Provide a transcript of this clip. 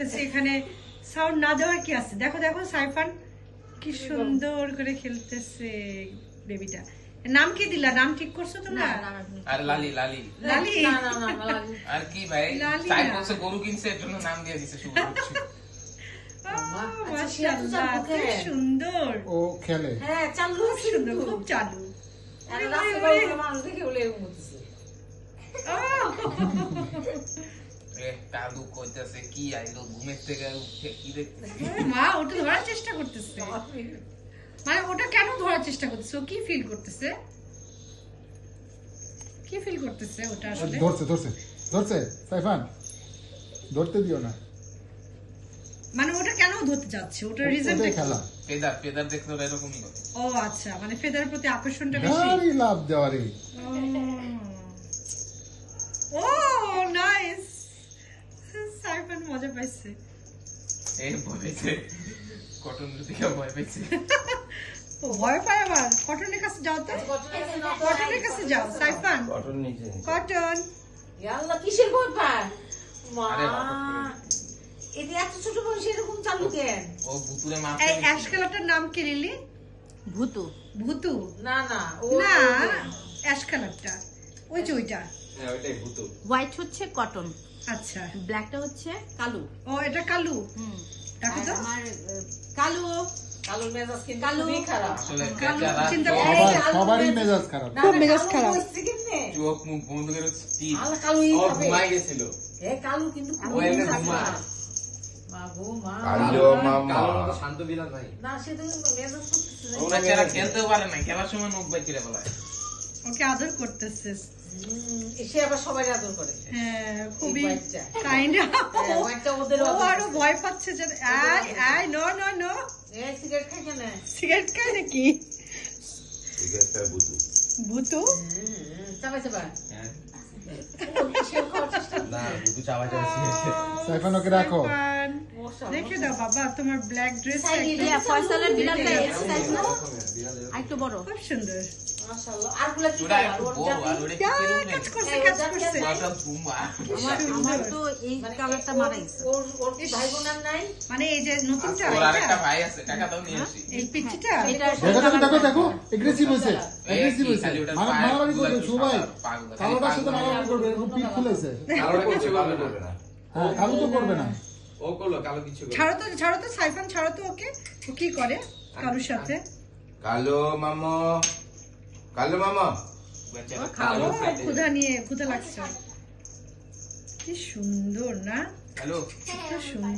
এখানে সাউন্ড না দেওয়ার কি আছে? দেখো দেখো সাইফান কি সুন্দর করে খেলতেছে বেবিটা। নাম কি দিলা? নাম ঠিক করছো তোমরা? আর লালি লালি লালি না না না লালি আর কি ভাই লালি চাই না। বলছে গরু কিনছে এর জন্য নাম দিয়ে দিছে শুভ মাশাআল্লাহ কি সুন্দর। ও খেলে। হ্যাঁ চালু খুব সুন্দর, খুব চালু। আর রাস্তায় বড় মানুষ দেখে বলে মুতছে এ কাদু কইতাছে কি আইলো ঘুমের থেকে উঠে কি দেখতেছে মা ওটা ধরার চেষ্টা করতেছে। মানে ওটা কেন ধরার চেষ্টা করতেছে? ও কি ফিল করতেছে? কি ফিল করতেছে ওটা আসলে? ধরছে ধরছে ধরছে সাইফান, ধরতে দিও না। মানে ওটা কেন ধরতে যাচ্ছে? ওটার রিজনটা ওটাই কি? খেলা। পেদার পেদার দেখলে ওরা এরকমই করে ও আচ্ছা, মানে ফেদারের প্রতি আকর্ষণটা বেশি। গাড়ি লাভ দেওয়ারে। ও নাইস, সাইফান মজা পাইছে। এই বলেছে কটন দিকে ভয় পেয়েছে ও ভয় পায় আবার। কটনের কাছে যাও তো, কটনের কাছে যাও সাইফান। কটন নিচে কটন আল্লাহ কিসের ভয় পায় মা? আরে হঠাৎ করে। এটা এত ছোট বয়সে এরকম চালু কেন? ও ভুতুরে মাছ এই অ্যাশ কালারটার নাম কি লিলি? ভূতু ভূতু না না ও না, অ্যাশ কালারটা ওই যে ওইটা। হ্যাঁ ওইটাই ভুতু। হোয়াইট হচ্ছে কটন, আচ্ছা, ব্ল্যাকটা হচ্ছে কালো। ও এটা কালু। হুম দেখো আর তো আমার কালো কালোর মেজাজ কিন্তু কালো। খুবই খারাপ। আসলে কালো বেচারা চিন্তা চোখ- করো। সবারই মেজাজ খারাপ। না, খুব না, মেজাজ কালো খারাপ। হচ্ছে কেমনে? চোখ মুখ বন্ধ করে স্থির আল্লাহ কালো ই ও হবে। ঘুমাই গেছিল। এ কালো কিন্তু ও এমনি ঘুমায়। মা গো মা। কালো মামা। কালো তো শান্ত বিলাস নাই। না সে তো মেজাজ করতেছে না। ও বেচারা খেলতেও পারে না, খেলার সময় মুখ বাইরে ফেলায় ওকে আদর করতেছে। সে আবার সবাই আদর করে। হ্যাঁ খুবই এই বাচ্চা। কাইন্ড। হ্যাঁ, ও একটা ওদের ও আদর আরো করে। ভয় পাচ্ছে যে I I no no no. এ সিগারেট খায় কেন? সিগারেট খায় নাকি? ঠিক আছে ভুতু। ভূতু চাবাই চাবাই। হ্যাঁ ও কিসের খাওয়ার চেষ্টা না করছে? ভুতু চাওয়া যাচ্ছে। সাইফান ওকে রাখো। সাইফান, মশা, রেখে মশা। দাও বাবা, তোমার ব্ল্যাক ড্রেস সাইডে ফয়সালের বিলালটা এর সাইজ না, একটু বড়। খুব সুন্দর। মাশাআল্লাহ। আর গুলা কি ওরা কালার? একটু ওর বড় আর জাতি? ওরা কি কেরম কাজ করছে এই কাজ ওটা করছে। কি ওটা বুম্বা আমার তো এই মানে কালারটা ওর- মারা গেছে। ওর ভাই বোন আর নাই? মানে এই যে নতুনটা ওর আরেকটা এটা? ভাই আছে, টাকা দাও নিয়ে আসি এই পিচ্চিটা এটা দেখো দেখো দেখো দেখো, এগ্রেসিভ হয়েছে, এই এগ্রেসিভ কি হয়েছে। খালি ওটার মারামারি করবে পায়ে সবাই। পাগল, কালোটার সাথে পাগল। মারামারি করবে, এরকম পিঠ খুলেছে। কালোটা কিছু করবে না। হ্যাঁ, কালো তো করবে না। ও করলো কালো কিছু করবে না। ছাড়ো তো সাইফান, ছাড়ো তো ওকে। ও কি করে কারোর সাথে? কালো মামা। কালো মামা। বেচারা খাবো, কালো। ক্ষুধা লাগছে। কি সুন্দর না? হ্যালো কি সুন্দর।